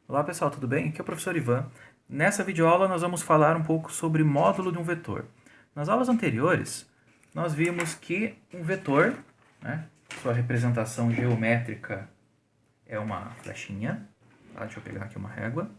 Olá pessoal, tudo bem? Aqui é o professor Ivan. Nessa videoaula nós vamos falar um pouco sobre módulo de um vetor. Nas aulas anteriores, nós vimos que um vetor, né, sua representação geométrica é uma flechinha. Tá? Deixa eu pegar aqui uma régua.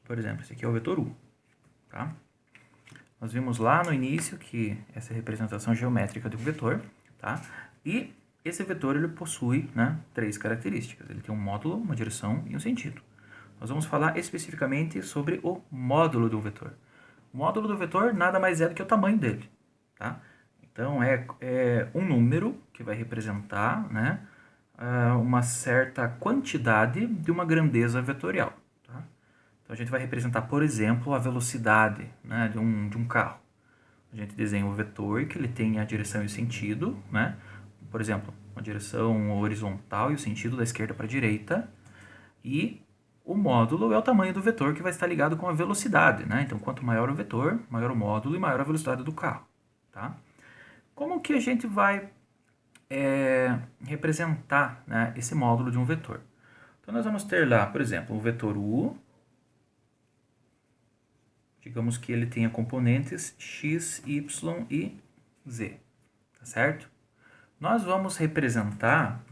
Por exemplo, esse aqui é o vetor U. Tá? Nós vimos lá no início que essa é a representação geométrica de um vetor. Tá? E esse vetor ele possui, né, três características. Ele tem um módulo, uma direção e um sentido. Nós vamos falar especificamente sobre o módulo do vetor. O módulo do vetor nada mais é do que o tamanho dele. Tá? Então, é um número que vai representar, né, uma certa quantidade de uma grandeza vetorial. Tá? Então, a gente vai representar, por exemplo, a velocidade, né, de um carro. A gente desenha o vetor que ele tem a direção e o sentido, né? Por exemplo, uma direção horizontal e o sentido da esquerda para a direita. E o módulo é o tamanho do vetor que vai estar ligado com a velocidade, né? Então, quanto maior o vetor, maior o módulo e maior a velocidade do carro, tá? Como que a gente vai representar, né, esse módulo de um vetor? Então, nós vamos ter lá, por exemplo, o vetor U. Digamos que ele tenha componentes x, y e z, tá certo? Nós vamos representar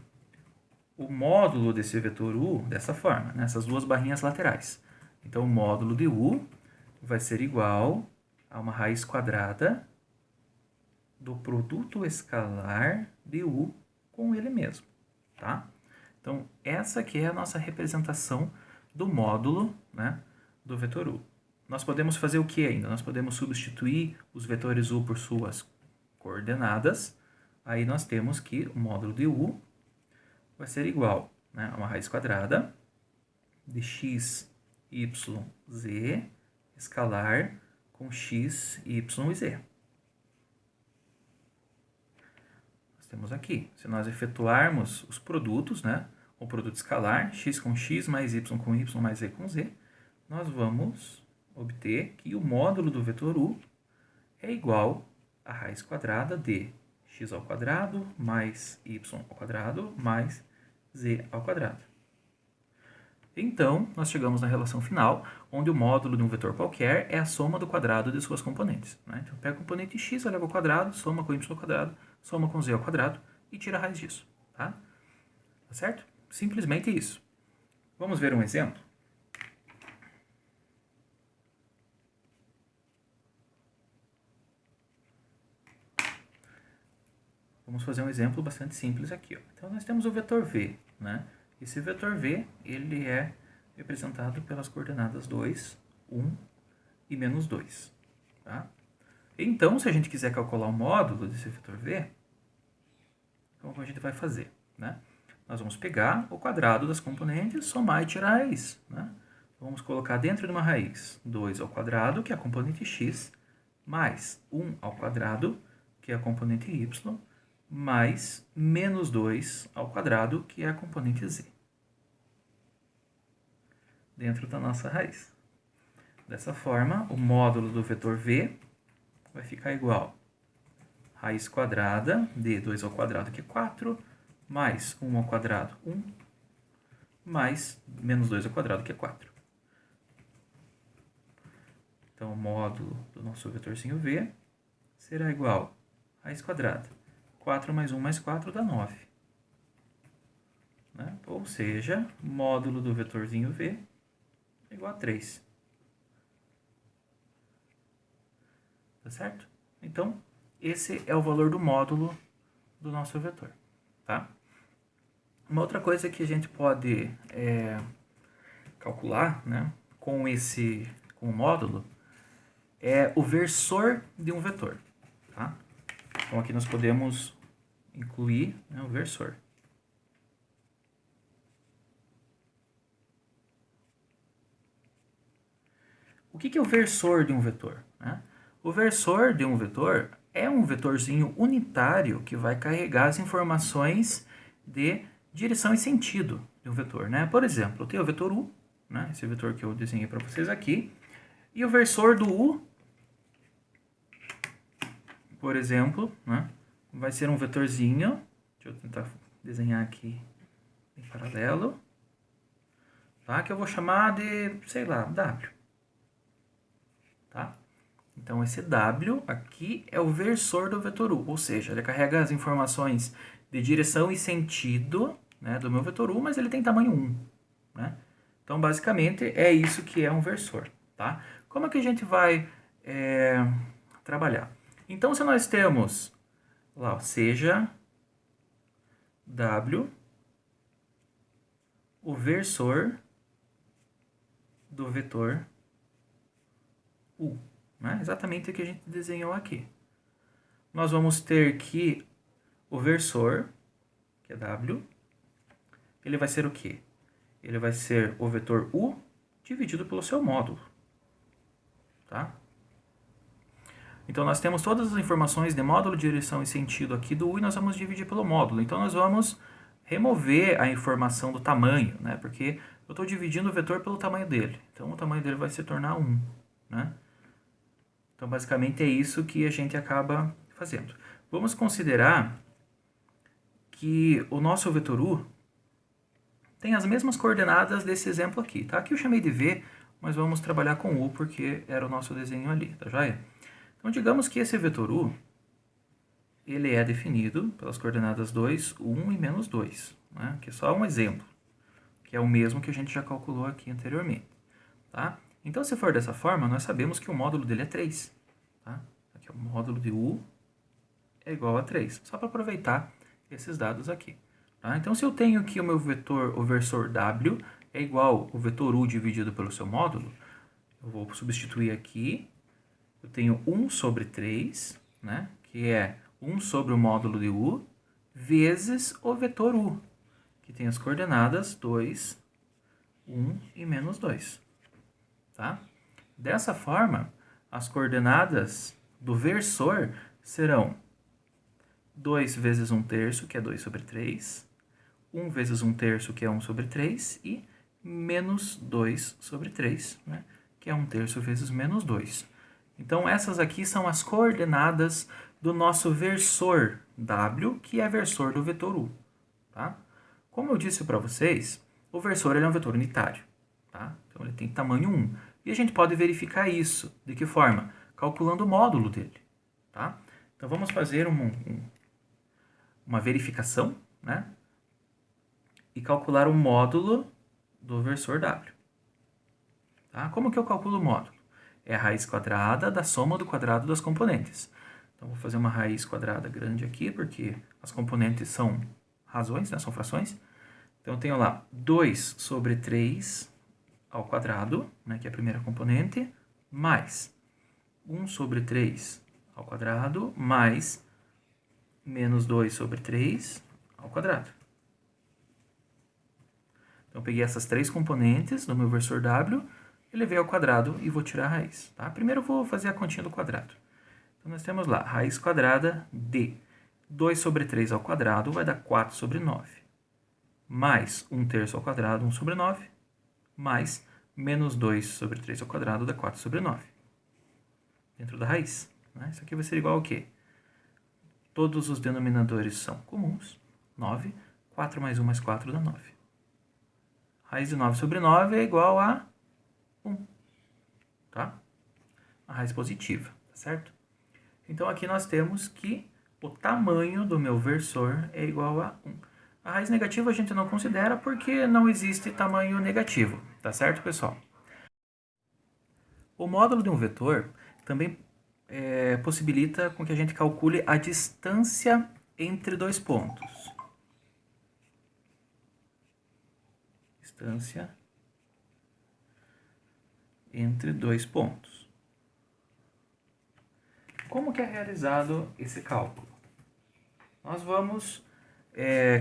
o módulo desse vetor U dessa forma, nessas duas barrinhas laterais. Então, o módulo de U vai ser igual a uma raiz quadrada do produto escalar de U com ele mesmo, tá? Então, essa aqui é a nossa representação do módulo, né, do vetor U. Nós podemos fazer o que ainda? Nós podemos substituir os vetores U por suas coordenadas. Aí nós temos que o módulo de U vai ser igual, né, a uma raiz quadrada de x, y, z, escalar com x, y e z. Nós temos aqui, se nós efetuarmos os produtos, né, o produto escalar, x com x mais y com y mais z com z, nós vamos obter que o módulo do vetor U é igual a raiz quadrada de x ao quadrado mais y ao quadrado mais z ao quadrado. Então, nós chegamos na relação final, onde o módulo de um vetor qualquer é a soma do quadrado de suas componentes. Né? Então, pega a componente x, eleva ao quadrado, soma com y ao quadrado, soma com z ao quadrado e tira a raiz disso. Tá certo? Simplesmente isso. Vamos ver um exemplo? Vamos fazer um exemplo bastante simples aqui. Ó. Então, nós temos o vetor v. Né? Esse vetor v ele é representado pelas coordenadas 2, 1 e menos 2. Tá? Então, se a gente quiser calcular o módulo desse vetor v, como a gente vai fazer? Né? Nós vamos pegar o quadrado das componentes, somar e tirar a raiz. Né? Vamos colocar dentro de uma raiz 2 ao quadrado, que é a componente x, mais 1 ao quadrado, que é a componente y, mais menos 2 ao quadrado, que é a componente z. Dentro da nossa raiz. Dessa forma, o módulo do vetor v vai ficar igual a raiz quadrada de 2 ao quadrado, que é 4, mais 1 ao quadrado, 1, mais menos 2 ao quadrado, que é 4. Então, o módulo do nosso vetorzinho v será igual a raiz quadrada. 4 mais 1 mais 4 dá 9. Né? Ou seja, módulo do vetorzinho v é igual a 3. Tá certo? Então, esse é o valor do módulo do nosso vetor. Tá? Uma outra coisa que a gente pode calcular, né, com o módulo é o versor de um vetor. Tá? Então, aqui nós podemos incluir, né, o versor. O que é o versor de um vetor? Né? O versor de um vetor é um vetorzinho unitário que vai carregar as informações de direção e sentido de um vetor. Né? Por exemplo, eu tenho o vetor U, né, esse vetor que eu desenhei para vocês aqui, e o versor do U, por exemplo, né, vai ser um vetorzinho Deixa eu tentar desenhar aqui em paralelo. Tá? Que eu vou chamar de, sei lá, W. Tá? Então, esse W aqui é o versor do vetor U, ou seja, ele carrega as informações de direção e sentido, né, do meu vetor U, mas ele tem tamanho 1. Né? Então, basicamente, é isso que é um versor. Tá? Como é que a gente vai trabalhar? Então, se nós temos, lá, ó, seja W o versor do vetor U. Né? Exatamente o que a gente desenhou aqui. Nós vamos ter que o versor, que é W, ele vai ser o quê? Ele vai ser o vetor U dividido pelo seu módulo. Tá? Então, nós temos todas as informações de módulo, direção e sentido aqui do U e nós vamos dividir pelo módulo. Então, nós vamos remover a informação do tamanho, né? Porque eu estou dividindo o vetor pelo tamanho dele. Então, o tamanho dele vai se tornar 1. Né? Então, basicamente, é isso que a gente acaba fazendo. Vamos considerar que o nosso vetor U tem as mesmas coordenadas desse exemplo aqui. Tá? Aqui eu chamei de V, mas vamos trabalhar com U porque era o nosso desenho ali, tá joia? Então, digamos que esse vetor U, ele é definido pelas coordenadas 2, 1 e menos 2. Né? Que é só um exemplo, que é o mesmo que a gente já calculou aqui anteriormente. Tá? Então, se for dessa forma, nós sabemos que o módulo dele é 3. Tá? Aqui, o módulo de U é igual a 3. Só para aproveitar esses dados aqui. Tá? Então, se eu tenho aqui o meu vetor, o versor W, é igual ao vetor U dividido pelo seu módulo, eu vou substituir aqui. Eu tenho 1 sobre 3, né? Que é 1 sobre o módulo de U, vezes o vetor U, que tem as coordenadas 2, 1 e menos 2. Tá? Dessa forma, as coordenadas do versor serão 2 vezes 1/3, que é 2 sobre 3, 1 vezes 1/3, que é 1 sobre 3, e menos 2 sobre 3, né? Que é 1/3 vezes menos 2. Então, essas aqui são as coordenadas do nosso versor W, que é versor do vetor U. Tá? Como eu disse para vocês, o versor ele é um vetor unitário. Tá? Então, ele tem tamanho 1. E a gente pode verificar isso. De que forma? Calculando o módulo dele. Tá? Então, vamos fazer uma verificação, né? E calcular o módulo do versor W. Tá? Como que eu calculo o módulo? É a raiz quadrada da soma do quadrado das componentes. Então, vou fazer uma raiz quadrada grande aqui, porque as componentes são razões, né? São frações. Então, eu tenho lá 2 sobre 3 ao quadrado, né? Que é a primeira componente, mais 1 sobre 3 ao quadrado, mais menos 2 sobre 3 ao quadrado. Então, eu peguei essas três componentes do meu versor W, elevei ao quadrado e vou tirar a raiz. Tá? Primeiro eu vou fazer a continha do quadrado. Então, nós temos lá, raiz quadrada de 2 sobre 3 ao quadrado vai dar 4 sobre 9. Mais 1/3 ao quadrado, 1 sobre 9. Mais menos 2 sobre 3 ao quadrado dá 4 sobre 9. Dentro da raiz. Né? Isso aqui vai ser igual ao quê? Todos os denominadores são comuns. 9. 4 mais 1 mais 4 dá 9. Raiz de 9 sobre 9 é igual a 1. Tá? A raiz positiva, tá certo? Então, aqui nós temos que o tamanho do meu versor é igual a 1. A raiz negativa a gente não considera porque não existe tamanho negativo, tá certo, pessoal? O módulo de um vetor também possibilita com que a gente calcule a distância entre dois pontos. Distância entre dois pontos. Como que é realizado esse cálculo? Nós vamos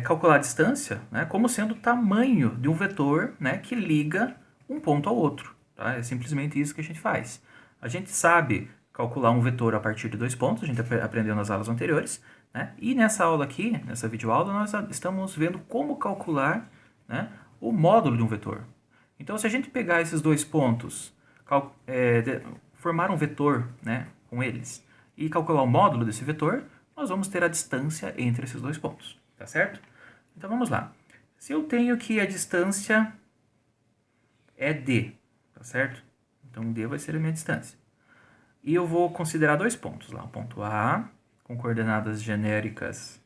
calcular a distância, né, como sendo o tamanho de um vetor, né, que liga um ponto ao outro. Tá? É simplesmente isso que a gente faz. A gente sabe calcular um vetor a partir de dois pontos, a gente aprendeu nas aulas anteriores, né? E nessa aula aqui, nessa videoaula, nós estamos vendo como calcular, né, o módulo de um vetor. Então, se a gente pegar esses dois pontos, formar um vetor, né, com eles, e calcular o módulo desse vetor, nós vamos ter a distância entre esses dois pontos. tá certo? Então, vamos lá. Se eu tenho que a distância é D, tá certo? Então, D vai ser a minha distância. E eu vou considerar dois pontos lá. O ponto A, com coordenadas genéricas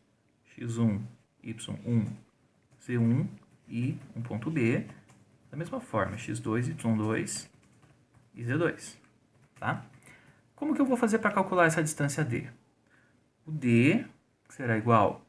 x1, y1, z1, e um ponto B, da mesma forma, x2, y2 e z2, tá? Como que eu vou fazer para calcular essa distância D? O D será igual...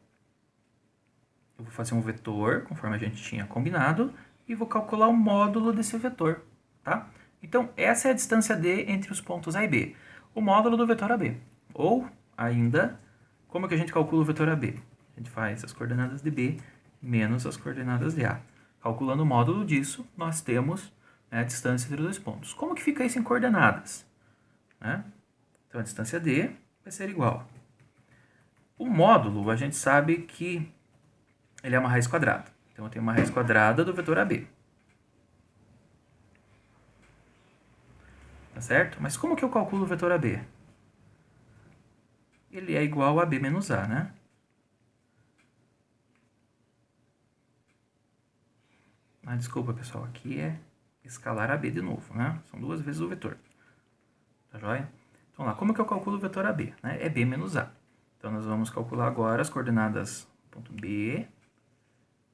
Eu vou fazer um vetor, conforme a gente tinha combinado, e vou calcular o módulo desse vetor, tá? Então, essa é a distância D entre os pontos A e B, o módulo do vetor AB. Ou, ainda, como que a gente calcula o vetor AB? A gente faz as coordenadas de B menos as coordenadas de A. Calculando o módulo disso, nós temos, né, a distância entre os dois pontos. Como que fica isso em coordenadas? Né? Então, a distância D vai ser igual. O módulo, a gente sabe que ele é uma raiz quadrada. Então, eu tenho uma raiz quadrada do vetor AB. Tá certo? Mas como que eu calculo o vetor AB? Ele é igual a B menos A, né? Ah, desculpa, pessoal. Aqui é escalar AB de novo, né? São duas vezes o vetor. Tá joia? Então, lá, como que eu calculo o vetor AB? Né? É B menos A. Então, nós vamos calcular agora as coordenadas do ponto B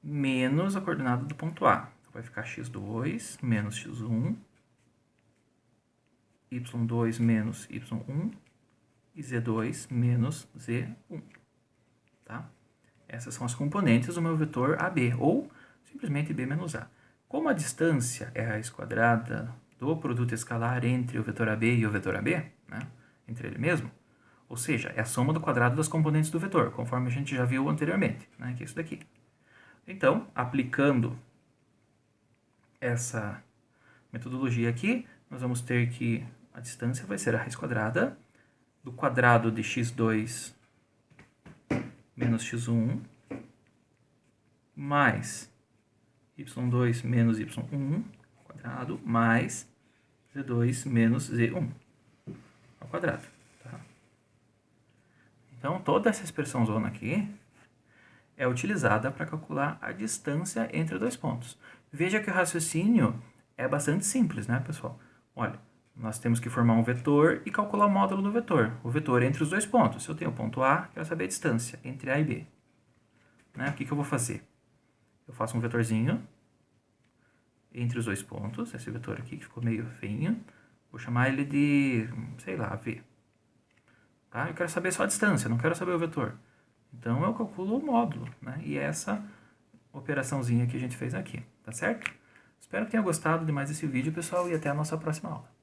menos a coordenada do ponto A. Então, vai ficar x2 menos x1, y2 menos y1 e z2 menos z1. Tá? Essas são as componentes do meu vetor AB, ou simplesmente B menos A. Como a distância é a raiz quadrada do produto escalar entre o vetor AB e o vetor AB, né? Entre ele mesmo, ou seja, é a soma do quadrado das componentes do vetor, conforme a gente já viu anteriormente, né? Que é isso daqui. Então, aplicando essa metodologia aqui, nós vamos ter que a distância vai ser a raiz quadrada do quadrado de x2 menos x1 mais y2 menos y1 ao quadrado mais z2 menos z1 ao quadrado. Tá? Então, toda essa expressão zona aqui é utilizada para calcular a distância entre dois pontos. Veja que o raciocínio é bastante simples, né, pessoal? Olha, nós temos que formar um vetor e calcular o módulo do vetor. O vetor entre os dois pontos. Se eu tenho o ponto A, quero saber a distância entre A e B. Né? O que eu vou fazer? Eu faço um vetorzinho entre os dois pontos. Esse vetor aqui que ficou meio feinho. Vou chamar ele de, sei lá, V. Tá? Eu quero saber só a distância, não quero saber o vetor. Então, eu calculo o módulo, né? E essa operaçãozinha que a gente fez aqui, tá certo? Espero que tenha gostado de mais esse vídeo, pessoal, e até a nossa próxima aula.